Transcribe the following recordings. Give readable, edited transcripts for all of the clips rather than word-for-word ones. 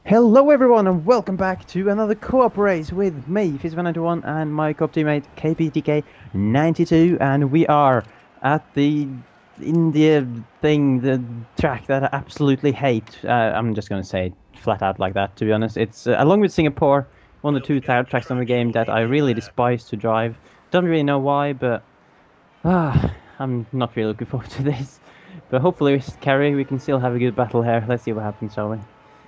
Hello everyone and welcome back to another co-op race with me, FisiFan91, and my co-op teammate KPTK92, and we are at the India thing, the track that I absolutely hate. I'm just going to say it flat out like that, to be honest. It's, along with Singapore, one of the two tracks on the game that I really despise to drive. Don't really know why, but I'm not really looking forward to this. But hopefully, Kerry, we can still have a good battle here. Let's see what happens, shall we?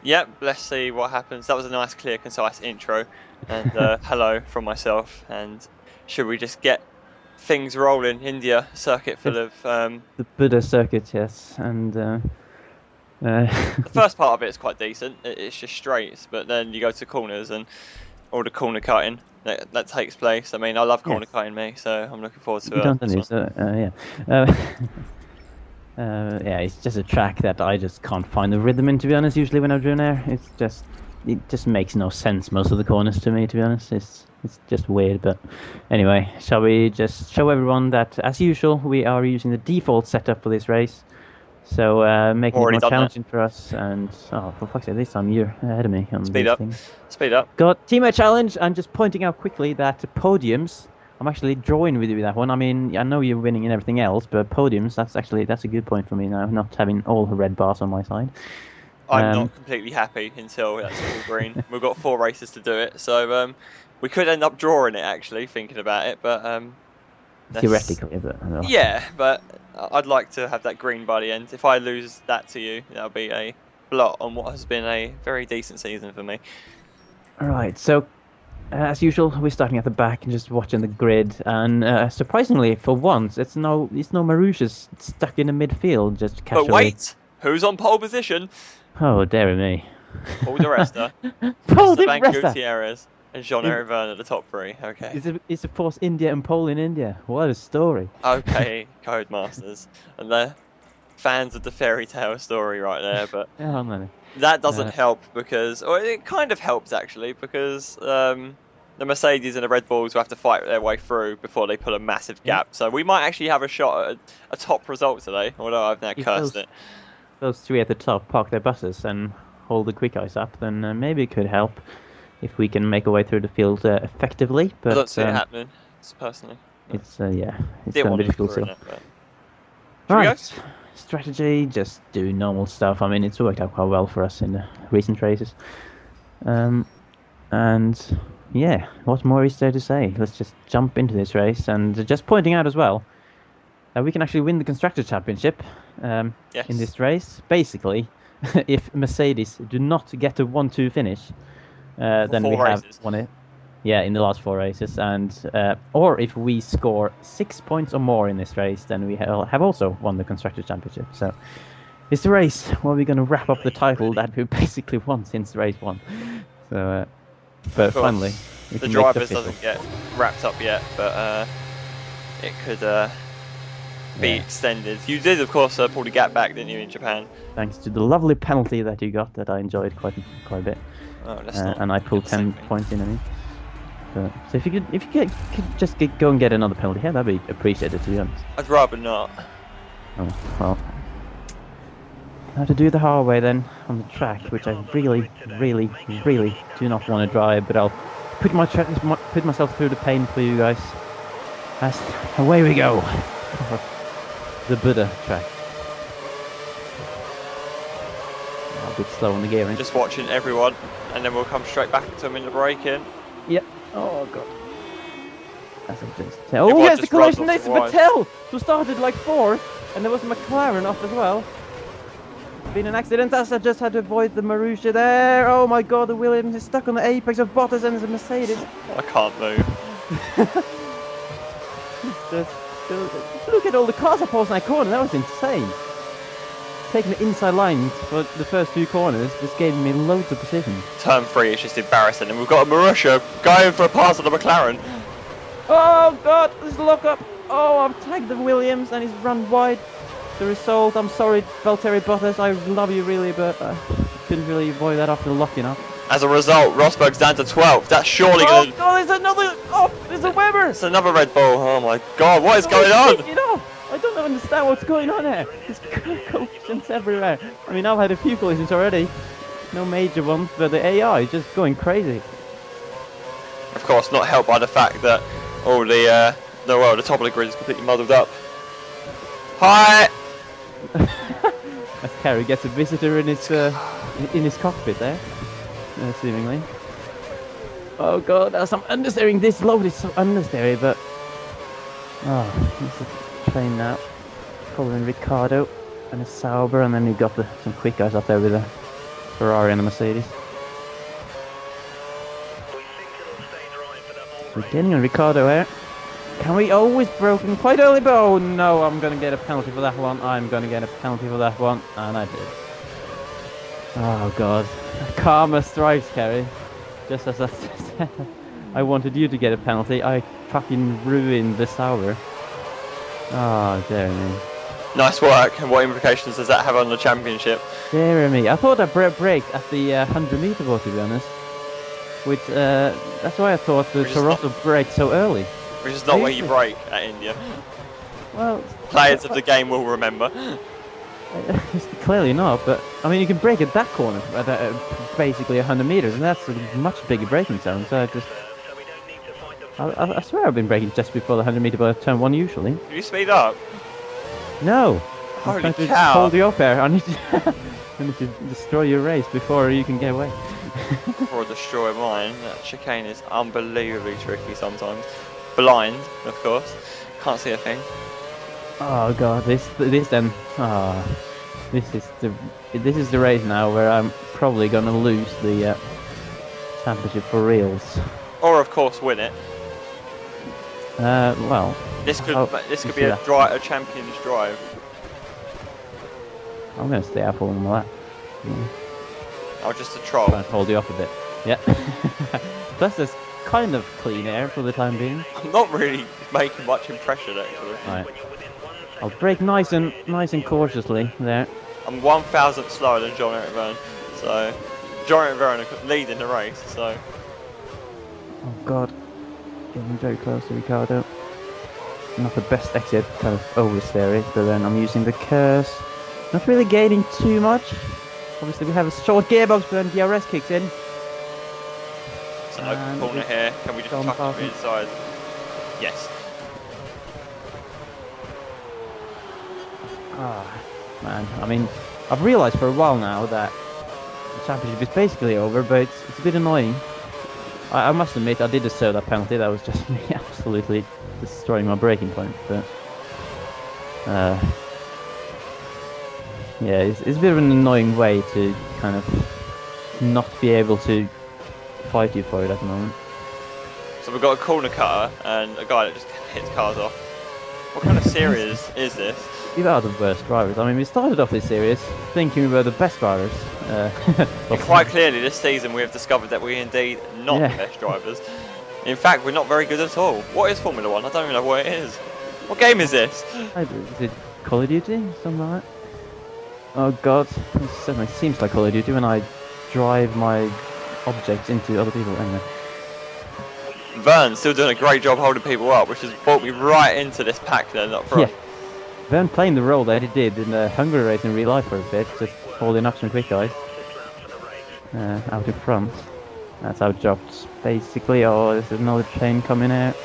Yep, let's see what happens. That was a nice, clear, concise intro. And hello from myself. And should we just get things rolling? India circuit full of... The Buddha circuit, yes. And the first part of it is quite decent. It's just straights, but then you go to corners and all the corner cutting that takes place. I mean, I love corner cutting, me, so I'm looking forward to it. You don't know, so, yeah, it's just a track that I just can't find the rhythm in, to be honest. Usually when I'm doing there, it just makes no sense, most of the corners, to me, to be honest. It's just weird. But anyway, shall we just show everyone that, as usual, we are using the default setup for this race, so making it more challenging for us. And oh, for fuck's sake, this time you're ahead of me on speed up. Speed up. Got teammate challenge. I'm just pointing out quickly that podiums, I'm actually drawing with you with that one. I mean, I know you're winning and everything else, but podiums, that's a good point for me now, not having all the red bars on my side. I'm not completely happy until that's all green. We've got 4 races to do it, so we could end up drawing it, actually, thinking about it, but... theoretically, but... Yeah, but I'd like to have that green by the end. If I lose that to you, that'll be a blot on what has been a very decent season for me. Alright, so... as usual, we're starting at the back and just watching the grid, and surprisingly, for once, it's no Marushas stuck in the midfield, just casually. But wait, who's on pole position? Oh, dear me. Paul Di Resta, Paul Di Esteban Resta, Gutierrez, and Jean-Eric Vergne at the top 3. Okay. It's of course India and Pole in India. What a story. Okay, Codemasters, and they're fans of the fairy tale story right there, but. Oh, man. That doesn't help because, or it kind of helps actually, because the Mercedes and the Red Bulls will have to fight their way through before they put a massive gap. So we might actually have a shot at a top result today, although I've now cursed it. Those 3 at the top park their buses and hold the quick ice up, then maybe it could help if we can make our way through the field effectively. But I don't see it happening, personally. No. It's it's going to be difficult still. Right. Strategy, just do normal stuff. I mean, it's worked out quite well for us in the recent races. And yeah, what more is there to say? Let's just jump into this race, and just pointing out as well that we can actually win the Constructors' Championship in this race. Basically, if Mercedes do not get a 1-2 finish, then we have won it. Yeah, in the last 4 races, and or if we score 6 points or more in this race, then we have also won the Constructors' Championship. So it's the race where we're going to wrap up the title that we basically won since race 1. So, but finally, the drivers doesn't get wrapped up yet, but it could be extended. You did, of course, pull the gap back, didn't you, in Japan? Thanks to the lovely penalty that you got, that I enjoyed quite a bit. Oh, that's not and I pulled 10 points in. I mean. So if you could just go and get another penalty here, that'd be appreciated, to be honest. I'd rather not. Oh, well. I have to do it the hard way then, on the track, which I really, really, really do not want to drive, but I'll put myself through the pain for you guys. Away we go. The Buddha track. A bit slow on the gearing. Just watching everyone, and then we'll come straight back to them in the break-in. Yep. Oh god. That's interesting. Oh yes, the collision next to Patel, who started like 4th, and there was a McLaren off as well. Been an accident, as I just had to avoid the Marussia there. Oh my god, the Williams is stuck on the apex of Bottas and the Mercedes. I can't move. Look at all the cars up in that corner, that was insane. Taking the inside lines for the first 2 corners just gave me loads of precision. Turn 3 is just embarrassing, and we've got a Marussia going for a pass on the McLaren. Oh god, there's a lock up. Oh, I've tagged the Williams and he's run wide. The result, I'm sorry, Valtteri Bottas, I love you really, but I couldn't really avoid that after locking up. As a result, Rosberg's down to 12th. That's surely going to... Oh god, there's another... Oh, there's a Weber! It's another Red Bull. Oh my god, what is going on? I don't understand what's going on here. There's collisions everywhere. I mean, I've had a few collisions already. no major ones, but the AI is just going crazy. Of course, not helped by the fact that all the top of the grid is completely muddled up. Hi! As Carrie gets a visitor in his cockpit there, seemingly. Oh god, there's some understeering. This load is so understeery, but it's a train now. Following Ricardo and a Sauber, and then you've got some quick guys up there with a Ferrari and a Mercedes. We're getting on Ricardo here. Can we always broken quite early? But oh no, I'm gonna get a penalty for that one. I'm gonna get a penalty for that one, and I did. Oh god, karma strikes, Kerry. Just as I wanted you to get a penalty, I fucking ruined the Sauber. Oh, Jeremy. Nice work. And what implications does that have on the championship? Jeremy, I thought I braked at the 100-meter ball, to be honest. Which that's why I thought the Toronto braked so early. Which is not where you brake at India. Well, players of the game will remember. Clearly not, but I mean you can brake at that corner at basically 100 meters, and that's a much bigger braking zone. So I swear I've been braking just before the 100-meter ball at turn 1 usually. Did you speed up? No. Holy I'm trying cow! To hold you up there. I need to destroy your race before you can get away. Before I destroy mine. That chicane is unbelievably tricky sometimes. Blind, of course. Can't see a thing. Oh god, this then. This is the race now where I'm probably gonna lose the championship for reals. Or of course win it. Well. This could be a champion's drive. I'm gonna stay out for that. Oh, just a troll. Try and hold you up a bit. Yeah. Plus, there's kind of clean air for the time being. I'm not really making much impression actually. Right. I'll brake nice and cautiously there. I'm 1,000th slower than John Eric Verne, so John Eric Verne leading the race. So. Oh god, getting very close to Ricardo. Not the best exit, kind of oversteer it, but then I'm using the curse. Not really gaining too much. Obviously we have a short gearbox, but then DRS kicks in. It's an open corner here. Can we just tuck it inside? Yes. Ah, man. I mean, I've realised for a while now that the championship is basically over, but it's a bit annoying. I must admit, I did deserve that penalty. That was just me absolutely destroying my braking point. But yeah, it's a bit of an annoying way to kind of not be able to fight you for it at the moment. So we've got a corner cutter and a guy that just hits cars off. What kind of series is this? We are the worst drivers. I mean, we started off this series thinking we were the best drivers. Quite clearly this season we have discovered that we're indeed not the best drivers. In fact, we're not very good at all. What is Formula 1? I don't even know what it is. What game is this? Is it Call of Duty? Something like that? Oh god, it certainly seems like Call of Duty when I drive my objects into other people. Anyway. Vern's still doing a great job holding people up, which has brought me right into this pack then up front. Yeah. Vern playing the role that he did in the Hungary race in real life for a bit, just holding up some quick guys out in front. That's our job, basically. Oh, there's another train coming out.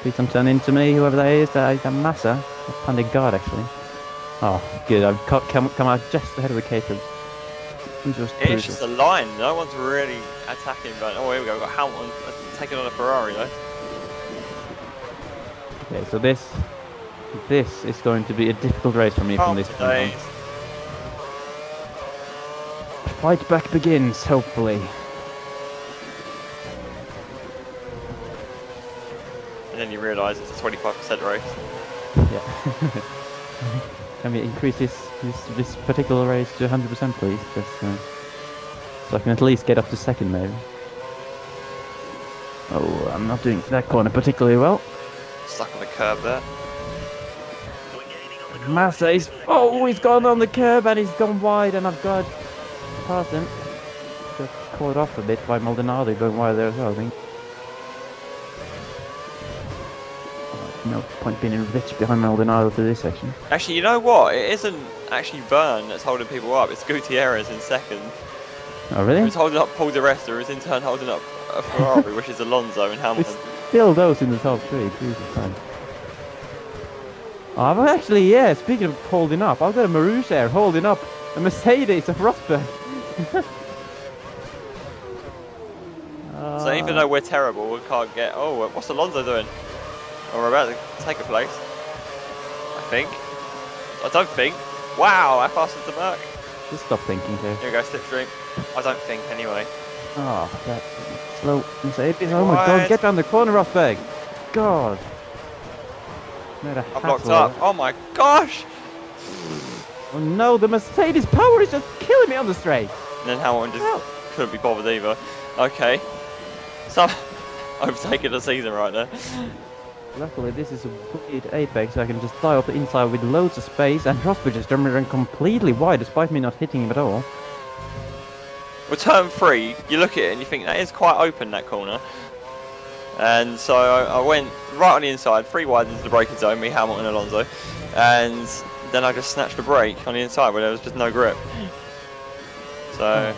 Please don't turn into me, whoever that is. That is a Massa. A Pandit guard, actually. Oh, good. I've come out just ahead of the capers. It's just a line. No one's really attacking Vern. Oh, here we go. We've got Hamilton taking on a Ferrari, though. Okay, so this is going to be a difficult race for me from this point on. Fight back begins, hopefully. And then you realise it's a 25% race. Yeah. Can we increase this particular race to 100%, please? Just so I can at least get up to second, maybe. Oh, I'm not doing that corner particularly well. Stuck on the curb there. Massa is... Oh, he's gone on the curb and he's gone wide, and I've got past him. Got caught off a bit by Maldonado going wide there as well, I think. No point being rich behind Maldonado for this section. Actually, you know what? It isn't actually Verne that's holding people up. It's Gutierrez in second. Oh, really? Who's holding up Paul di Resta, who's in turn holding up a Ferrari, which is Alonso and Hamilton. It's still those in the top 3. Jesus Christ. Oh, I've actually, yeah, speaking of holding up, I've got a Marouche there holding up a Mercedes of Rosberg. So even though we're terrible, we can't get... Oh, what's Alonso doing? Oh, we're about to take a place. I think. I don't think. Wow, how fast is the Merc? Just stop thinking, too. Here we go, slipstream. I don't think, anyway. Oh, that's slow Mercedes. Oh my god, get round the corner, Rosberg. God. I'm locked up. Oh my gosh! Oh no, the Mercedes power is just killing me on the straight. And then Hamilton just couldn't be bothered either. Okay. So, overtaking the season right there. Luckily, this is a weird apex, so I can just fly up the inside with loads of space, and Rosberg just jumping completely wide, despite me not hitting him at all. With turn 3, you look at it and you think that is quite open, that corner. And so I went right on the inside, 3 wide into the braking zone, me, Hamilton and Alonso. And then I just snatched a brake on the inside where there was just no grip. So...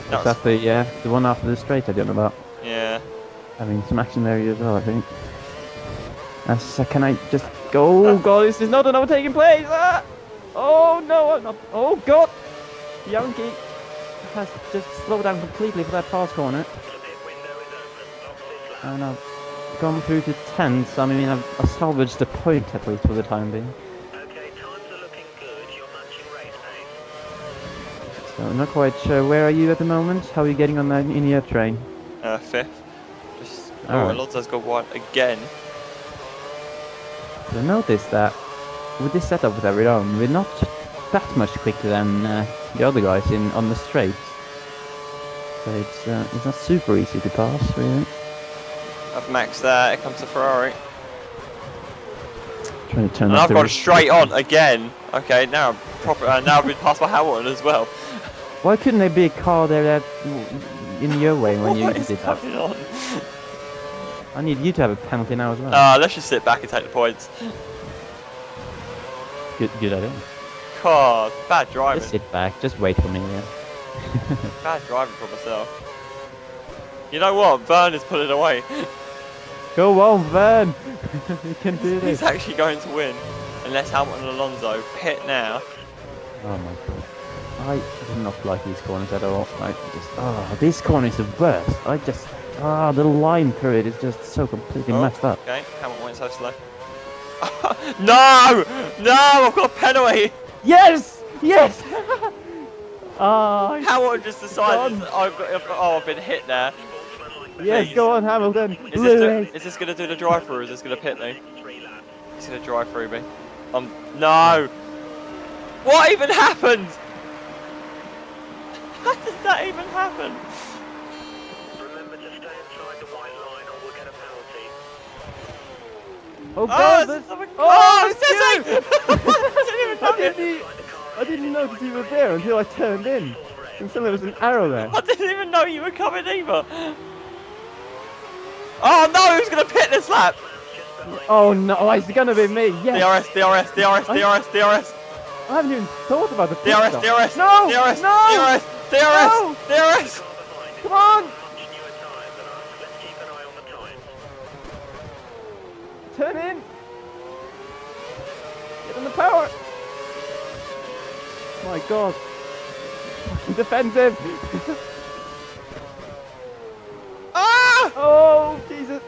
Is that the one after the straight I did about? Yeah. Having some action there as well, I think. So can I just go? Oh god, this is not an overtaking place! Ah! Oh no, I'm not. Oh god! Yankee has just slowed down completely for that pass corner. And I've gone through to 10th, so I mean I've salvaged the point at least for the time being. Okay, times are looking good. You're matching race pace. So I'm not quite sure. Where are you at the moment? How are you getting on that in your train? 5th. Just Alright. Alonso's got wide again. So I noticed that with this setup that we're on, we're not that much quicker than the other guys on the straights. So it's not super easy to pass, really. I've maxed that. Here comes the Ferrari. Trying to turn And off I've the gone straight on again. Okay, now I'm proper. Now I've been passed by Hamilton as well. Why couldn't there be a car there that in your way when you What did is that? going on? I need you to have a penalty now as well. Let's just sit back and take the points. Good idea. God, bad driving. Just sit back. Just wait for me. Yeah. Bad driving for myself. You know what? Vern is pulling away. Go on, Vern. You can do this. He's actually going to win. Unless Hamilton and Alonso pit now. Oh my god. I do not like these corners at all. This corner is the worst. The line through it is just so completely messed up. Okay, Hamilton went so slow. No! No! I've got a penalty! Yes! Yes! Hamilton just decided that I've been hit there. Yes, Please. go on, Hamilton. Is this going to do the drive through or is this going to pit me? He's going to drive through me. No! What even happened? How did that even happen? Remember to stay inside the white line or we'll get a penalty. Oh god! I didn't notice you were there until I turned in. And suddenly there was an arrow there. I didn't even know you were coming either. Oh no, who's going to pit this lap? Oh no, it's gonna be me, yes! DRS. I haven't even thought about the pit DRS, stop. DRS, No! DRS, No! DRS, No! DRS. Come on! Turn in! Get on the power! My god. Fucking defensive! Ah! Oh, Jesus!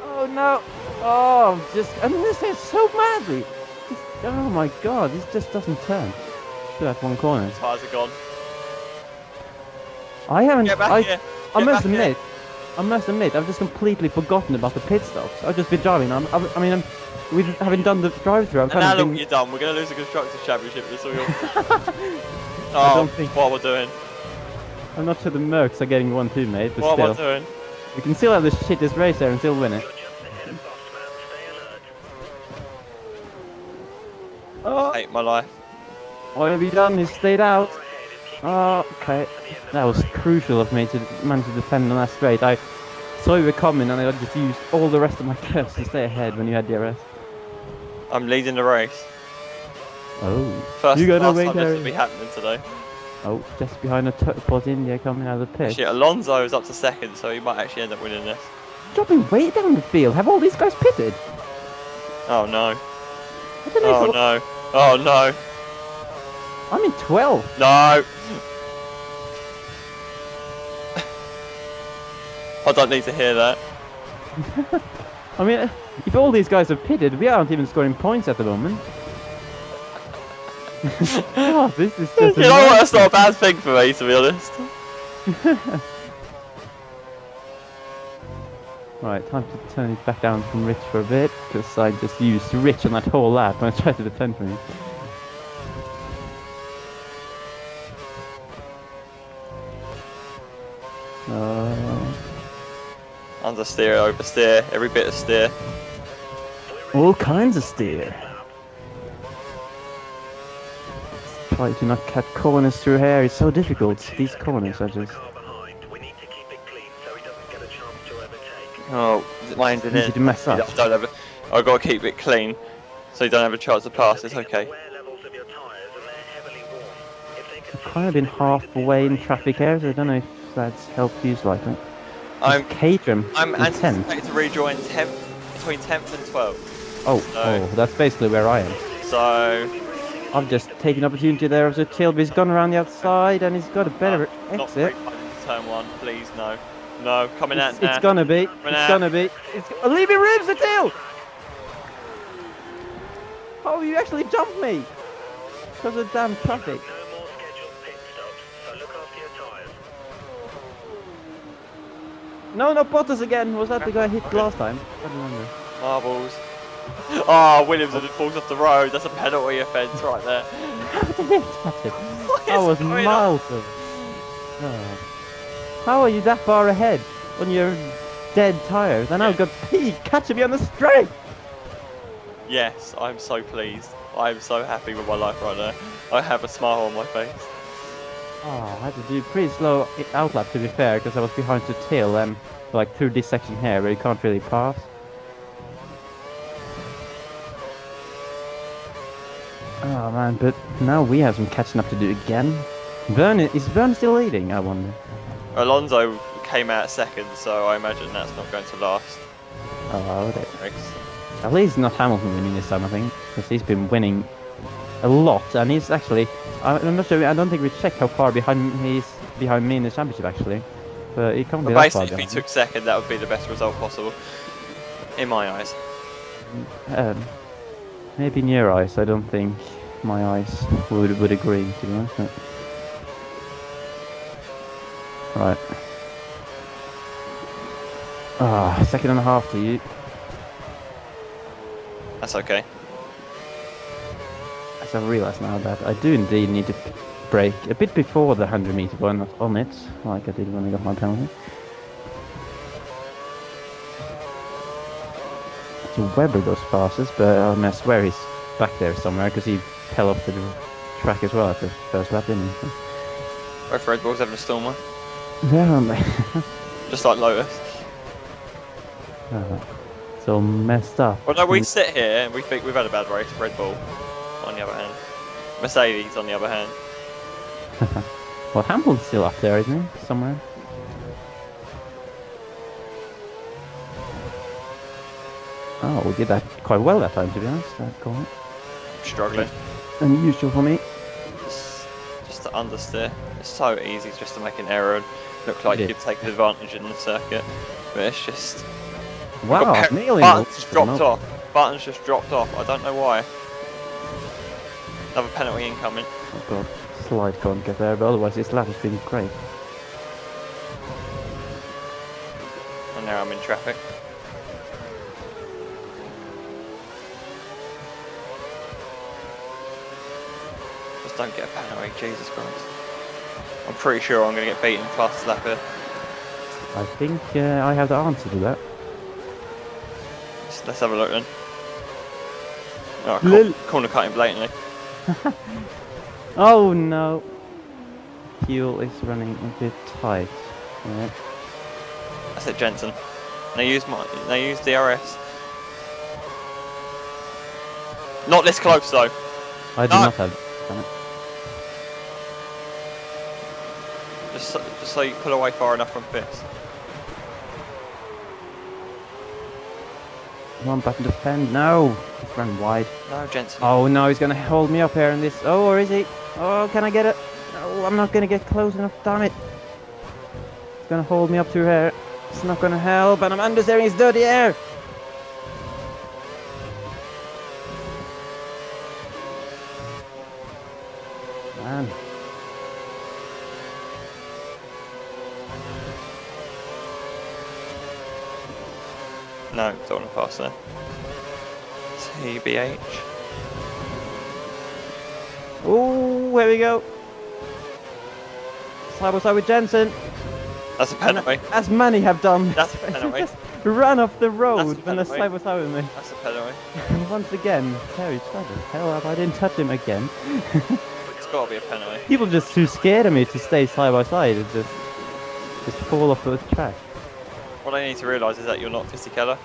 Oh no! Oh, this is so madly! Oh my god, this just doesn't turn. To that one corner. Tires are gone. I haven't. Get back here. I Get must back here. admit, I've just completely forgotten about the pit stops. I've just been driving. With having done the drive-through, And now look what you've done. We're going to lose the Constructors' Championship. That's all you're... what we're doing. I'm not sure the Mercs are getting 1-2, mate, but What still. am I doing? We can still have the shittest race there and still win it. Oh, I hate my life. what have you done? You stayed out. Oh, okay. That was crucial of me to manage to defend on that straight. I saw you were coming and I just used all the rest of my curves to stay ahead when you had DRS. I'm leading the race. Oh. First You got last away time this there. will be happening today. Oh, just behind Force India coming out of the pit. Actually, Alonso is up to second, so he might actually end up winning this. Dropping way down the field. Have all these guys pitted? Oh no. I don't know Oh if no. Oh no. I'm in 12th. No. I don't need to hear that. I mean, if all these guys have pitted, we aren't even scoring points at the moment. God, this is just. You know what? That's not a bad thing for me, to be honest. Right, time to turn it back down from Rich for a bit, because I just used Rich on that whole lap when I tried to defend for me. Understeer, oversteer, every bit of steer. All kinds of steer. Try to not cut corners through here, it's so difficult. These corners are just... Oh, my engineer. Easy to mess up. I've got to keep it clean, so you don't have a chance to pass. It's okay. I've kind of been halfway in traffic here, so I don't know if that's helped you slightly. I'm Caterham. I'm anticipating to rejoin 10th, between 10th and 12th. Oh, So- oh, that's basically where I am. So I've just taken opportunity there of the Tilby's gone around the outside and he's got a better not exit. into turn 1, please no. No, coming out now. It's gonna be. It's gonna be. Leave me ribs, the tail! Oh, you actually jumped me! Because of damn traffic. No, no, Bottas again! Was that the guy hit last time? I don't remember. Marbles. Oh, Williams falls off the road. That's a penalty offence right there. How did it touch it? What I is was going miles of... Oh. How are you that far ahead on your dead tyres? And I've got Pete catching me on the straight! Yes, I'm so pleased. I'm so happy with my life right now. I have a smile on my face. Oh, I had to do pretty slow outlap to be fair, because I was behind the tail and like through this section here where you can't really pass. Oh man, but now we have some catching up to do again. Is Bern still leading, I wonder? Alonso came out second, so I imagine that's not going to last. Oh, okay. Race. At least not Hamilton winning this time, I think, because he's been winning a lot, and he's actually, I'm not sure, I don't think we checked how far behind he's behind me in the championship actually, but he can't be But that far basically, if he behind. took second, that would be the best result possible, in my eyes. Maybe in your eyes, I don't think my eyes would agree, to be honest. But... Right. Ah, second and a half to you. That's okay. As I've realised now that I do indeed need to brake a bit before the 100-meter one, not on it, like I did when I got my penalty. So Webber goes fastest, but I swear he's back there somewhere because he fell off the track as well at the first lap, didn't he? Both Red Bulls having a stormer, There aren't they? just like Lotus. It's all messed up. Well, no, we sit here and we think we've had a bad race. Red Bull, on the other hand. Mercedes, on the other hand. Well, Hamilton's still up there, isn't he? Somewhere. Oh, we did that quite well that time, to be honest. That corner. Struggling. Unusual for me. Just to understeer. It's so easy just to make an error and look like It you've is. taken advantage in the circuit. But it's just... Wow, nearly. Buttons just dropped off. Buttons just dropped off. I don't know why. Another penalty incoming. Oh god, slide can't get there, but otherwise this lap has been great. And now I'm in traffic. Just don't get a penalty, Jesus Christ. I'm pretty sure I'm going to get beaten fast lap here. I think I have the answer to that. Let's have a look then. Oh, Lil. corner cutting blatantly. Oh no! Fuel is running a bit tight. Yeah. That's it, Jensen. They use DRS. Not this close though. I do No. not have done it. Just so you pull away far enough from Fist. Come on, button defend. No! He's run wide. No, Jensen. Oh no, he's gonna hold me up here in this. Oh, or is he? Oh, can I get it? No, I'm not gonna get close enough. Damn it! He's gonna hold me up through here. It's not gonna help, and I'm understeering his dirty air. Man. No, don't want to pass there. TBH. Oh, here we go. Side by side with Jensen. That's a penalty. As many have done. That's a penalty. Just run off the road That's a when they're penalty. side by side with me. That's a penalty. Once again, Terry, shut the hell up. I didn't touch him again. It's got to be a penalty. People just too scared of me to stay side by side and just fall off the track. What I need to realise is that you're not Fisty Keller.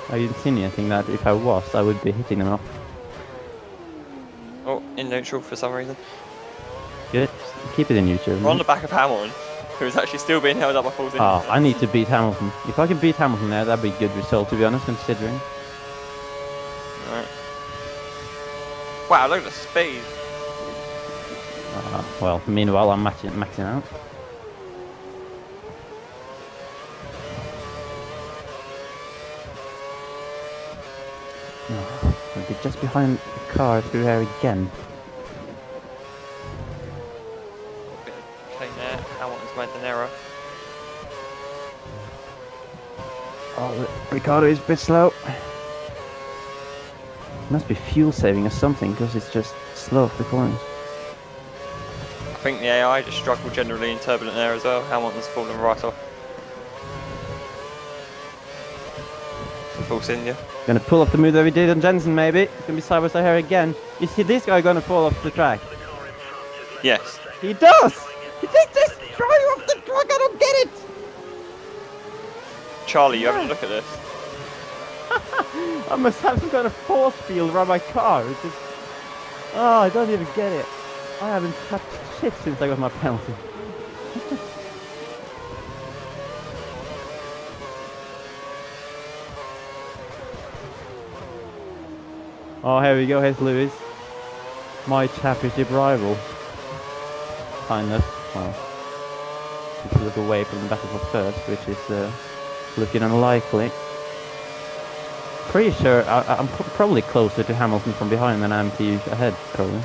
I insinuating that if I was, I would be hitting them off. Oh, in neutral for some reason. Good. Keep it in neutral. We're on the back of Hamilton, who's actually still being held up by Paul's Oh, I need to beat Hamilton. If I can beat Hamilton now, that'd be a good result, to be honest, considering. Right. Wow, look at the speed. Well, meanwhile, I'm maxing out. Oh, I'll be just behind the car through here again. Okay, now Hamilton's made an error. Oh, Ricardo is a bit slow. Must be fuel saving or something, because it's just slow off the corners. I think the AI just struggled generally in turbulent air as well. Hamilton's fallen right off. False India. Gonna pull off the move that we did on Jensen, maybe. It's gonna be side by side here again. You see this guy gonna fall off the track? Yes. He does! He just throw you off the track, I don't get it! Charlie, you having a look at this? I must have some kind of force field around my car. It's just... Oh, I don't even get it. I haven't touched shit since I got my penalty. Oh, here we go, here's Lewis. My championship rival. Kind of. Well, if you look away from the battle for first, which is looking unlikely. Pretty sure I'm probably closer to Hamilton from behind than I am to you ahead, probably.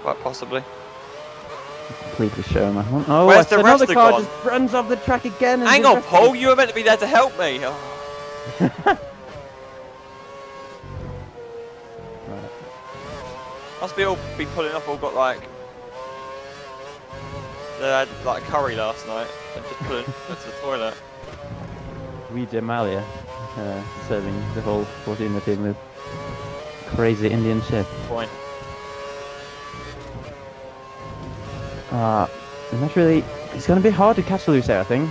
Quite possibly. Completely sure on that one. Oh, Where's the rest another of car gone? just runs off the track again. And Hang on, Paul, you were meant to be there to help me. Oh. Right. Must be all be pulling off. All got like they had like curry last night and just pulling went to the toilet. Luigi Amalia serving the whole 14 team with crazy Indian shit. Point. Not really. It's gonna be hard to catch Lewis there, I think.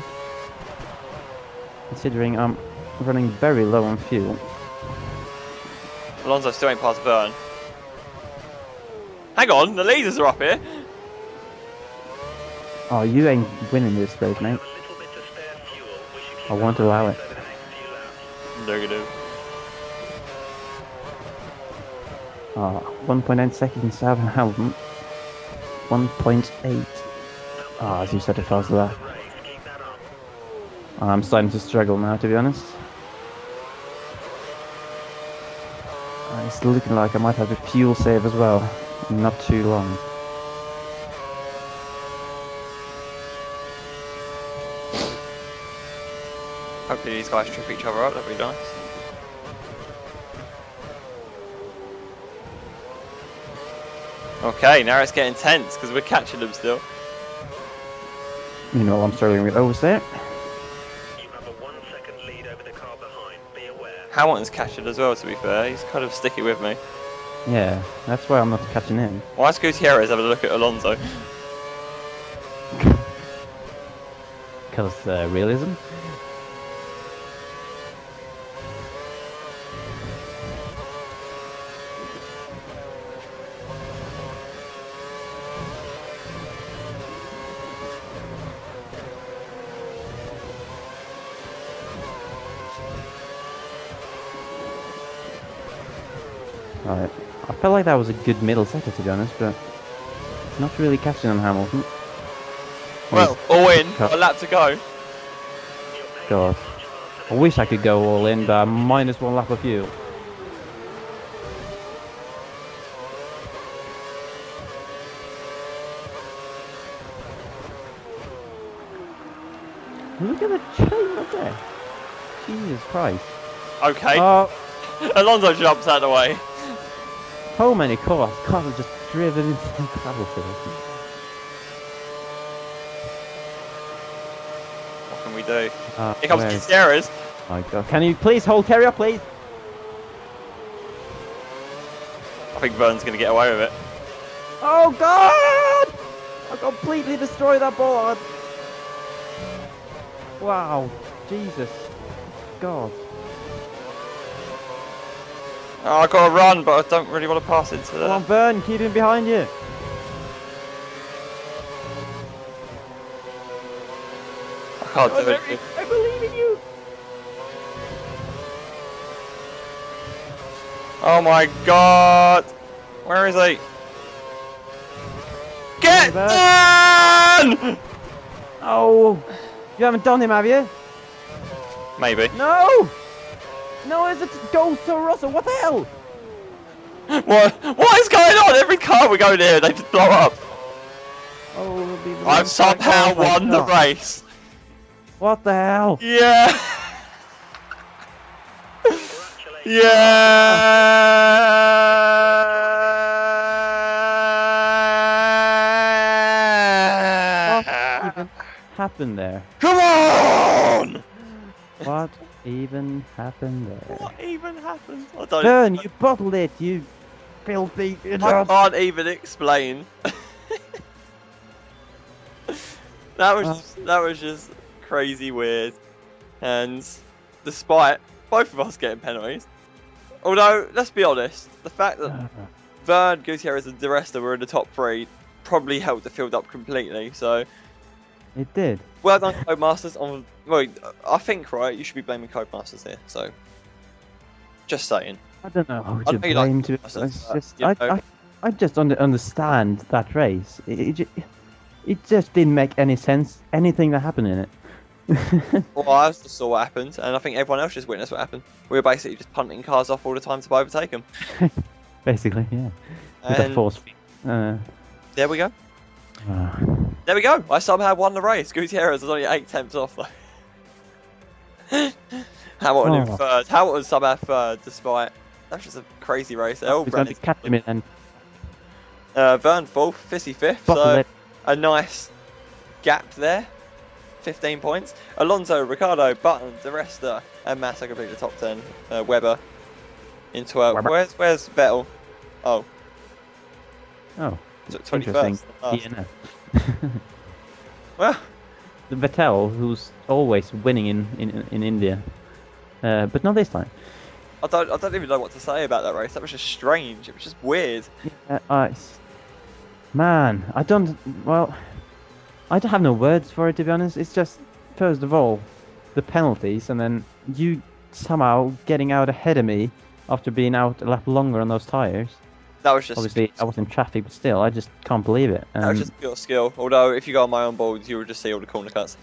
Considering I'm running very low on fuel. Alonso still ain't past Burn. Hang on, the leaders are up here. Oh, you ain't winning this race, mate. I won't allow it. Negative. 1.9 seconds to have Hamilton. 1.8. As you said, if I was there. I'm starting to struggle now, to be honest. It's looking like I might have a fuel save as well. Not too long. Hopefully these guys trip each other up, that'd be nice. Okay, now it's getting tense because we're catching them still. You know, I'm struggling with oversteer. You have a 1 second lead over the car behind. Be aware. Hamilton's catching as well, to be fair. He's kind of sticky with me. Yeah, that's why I'm not catching him. Why is Gutierrez having a look at Alonso? Because realism. Right. I felt like that was a good middle sector, to be honest, but not really catching on Hamilton. Well, all in. Cut. A lap to go. God. I wish I could go all in, but I'm -1 lap of fuel. Look at the chain up there. Jesus Christ. Okay. Oh, Alonso jumps out of the way. so many cars. Cars are just driven into the gravel field. What can we do? Uh, Here comes where- Gutierrez. My God. Can you please hold carrier, please? I think Vern's going to get away with it. Oh God! I completely destroyed that board. Wow. Jesus. God. Oh, I got to run, but I don't really want to pass into Come on, the... Vern. Keep him behind you. I can't do it. I believe in you. Oh my god! Where is he? Get done! Oh. You haven't done him, have you? Maybe. No. No, it's a Ghost to Russell. What the hell? What is going on? Every car we go near, they just blow up. Oh, it'll be the I've somehow Oh my won the God. race. What the hell? Yeah. What even Yeah. happened there? Come on! What even happened there? What even happened? I don't. Vern, you bottled it, you filthy I idiot. can't even explain. that was just crazy weird, and despite both of us getting penalties, although let's be honest, the fact that Vern, Gutierrez, and the rest were in the top three probably helped the field up completely. So It did. well done, Codemasters. On well, I think right, you should be blaming Codemasters here. So just saying. I don't know who I to know you like blame. To Codemasters, it's but, just, you know. I just understand that race. It just didn't make any sense. Anything that happened in it. Well, I just saw what happened, and I think everyone else just witnessed what happened. We were basically just punting cars off all the time to overtake them. Basically, yeah. With a And force. there we go. Uh, There we go. I somehow won the race. Gutierrez was only 8 tenths off though. Hamilton in Oh. third. Hamilton somehow third, despite that's just a crazy race. They all it's ran going to catch him in and Vern fourth, Fissy fifth. bottle So it. a nice gap there. 15 points. Alonso, Ricardo, Button, De Resta, and Massa complete the top 10. Webber in 12. Webber. Where's Vettel? Oh, Oh, is it interesting. 21st? DNF. Well, The Vettel, who's always winning in India, but not this time. I don't even know what to say about that race. That was just strange. It was just weird. Man, I don't. Well, I don't have no words for it, to be honest. It's just, first of all, the penalties, and then you somehow getting out ahead of me after being out a lap longer on those tires. That was just Obviously, I was in traffic, but still, I just can't believe it. that was just pure skill. Although if you go on my own boards, you would just see all the corner cuts.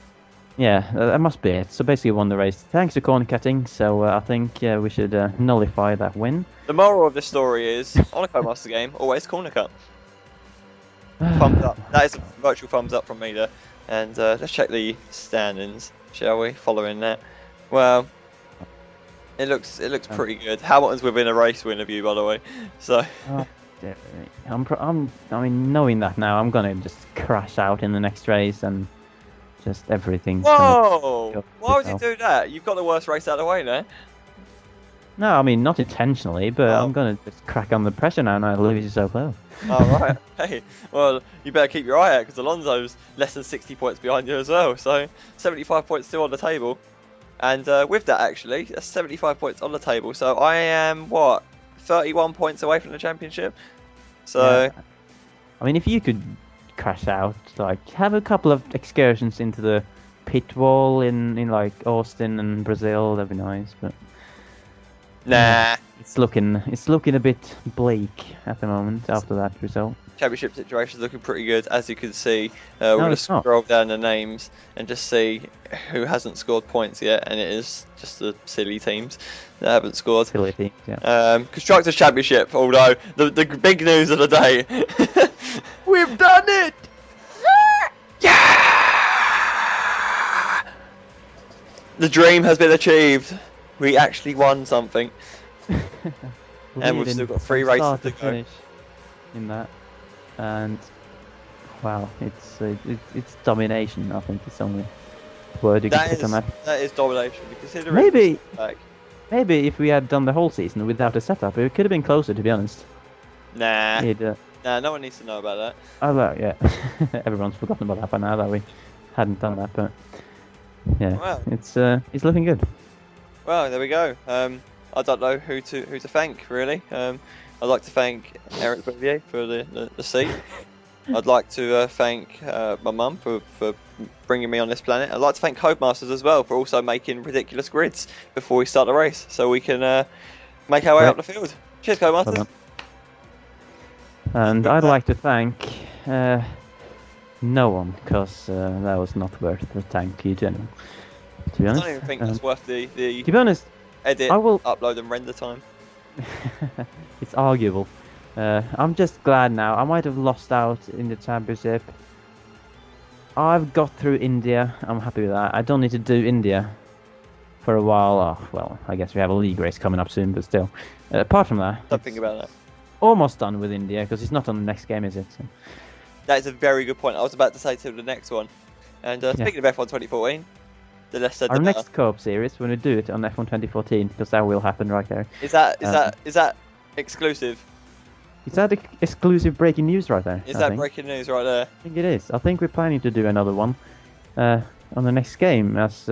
Yeah, that must be it. So basically, won the race thanks to corner cutting. So I think we should nullify that win. The moral of the story is, on a Codemaster game, always corner cut. Thumbs up. That is a virtual thumbs up from me there. And let's check the standings, shall we? Following that, well, it looks pretty good. Hamilton's within a race win of you, by the way. So Oh, I mean, knowing that now, I'm gonna just crash out in the next race and just everything's. whoa! go Why would you yourself. do that? You've got the worst race out of the way there. No, I mean not intentionally, but Oh. I'm gonna just crack on the pressure now. Now Lewis is so close. Oh, right. Okay. Well, you better keep your eye out because Alonso's less than 60 points behind you as well. So 75 points still on the table. And with that, actually, that's 75 points on the table. So I am, what, 31 points away from the championship? So, Yeah. I mean, if you could crash out, like have a couple of excursions into the pit wall in like Austin and Brazil, that'd be nice. But nah. It's looking a bit bleak at the moment after that result. Championship situation is looking pretty good, as you can see. We're going to it's not. scroll down the names and just see who hasn't scored points yet, and it is just the silly teams that haven't scored. Silly teams, yeah. Constructors Championship, although the big news of the day. We've done it! Yeah! The dream has been achieved. We actually won something. And we've still got 3 races to go. Finish in that, and wow, it's domination. I think it's the only word you can put on that. That is domination. Considering Maybe back. Maybe if we had done the whole season without a setup, it could have been closer. To be honest. Nah. It, Nah, no one needs to know about that. oh yeah, everyone's forgotten about that by now that we hadn't done that, but yeah, Wow. it's looking good. Well, there we go. I don't know who to thank really. I'd like to thank Eric Bouvier for the seat. I'd like to thank my mum for bringing me on this planet. I'd like to thank Codemasters as well for also making ridiculous grids before we start the race, so we can make our way up the field. Cheers, Well Codemasters. done. And I'd like to thank no one, because that was not worth the thank you to anyone. To be I honest, don't even think that's worth the to be honest, edit, I will. upload, and render time. It's arguable. I'm just glad now. I might have lost out in the championship. I've got through India. I'm happy with that. I don't need to do India for a while. Oh, well, I guess we have a league race coming up soon, but still. Apart from that, Don't think about that. almost done with India, because it's not on the next game, is it? So. That is a very good point. I was about to say to the next one. And speaking of F1 2014, the less said Our the better. next co-op series, when we do it on F1 2014, because that will happen right there. Is that exclusive? Is that exclusive breaking news right there? Is I that think? breaking news right there? I think it is. I think we're planning to do another one on the next game as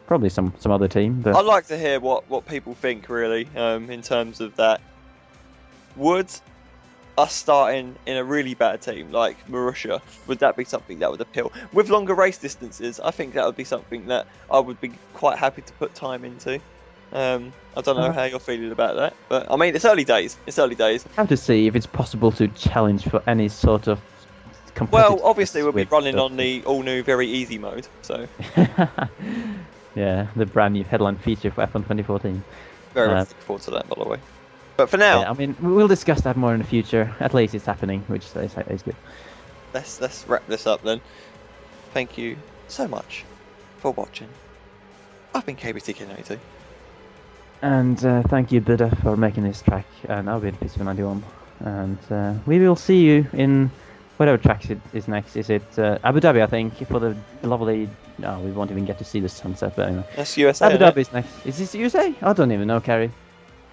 probably some other team. But I'd like to hear what people think really in terms of that. Would us starting in a really bad team like Marussia, would that be something that would appeal? With longer race distances, I think that would be something that I would be quite happy to put time into. I don't know how you're feeling about that, but I mean, it's early days. It's early days. have to see if it's possible to challenge for any sort of Well, obviously we'll be with running on the all-new very easy mode, so yeah, the brand new headline feature for F1 2014. very much looking forward to that, by the way. But for now, Yeah, I mean, we'll discuss that more in the future. At least it's happening, which is good. let's wrap this up then. Thank you so much for watching. I've been KBTK92. And thank you, Buddha, for making this track. And I've been FisiFan91. And we will see you in whatever track it is next. Is it Abu Dhabi, I think, for the lovely... No, we won't even get to see the sunset, but anyway. That's USA. Abu isn't it? Dhabi is next. Is this USA? I don't even know, Carrie.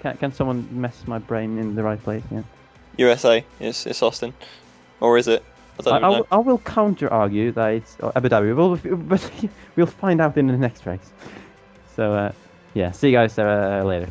Can someone mess my brain in the right place? Yeah. USA. It's Austin, or is it? I don't even know. I will counter argue that it's Abu Dhabi, but we'll find out in the next race. So yeah, see you guys later.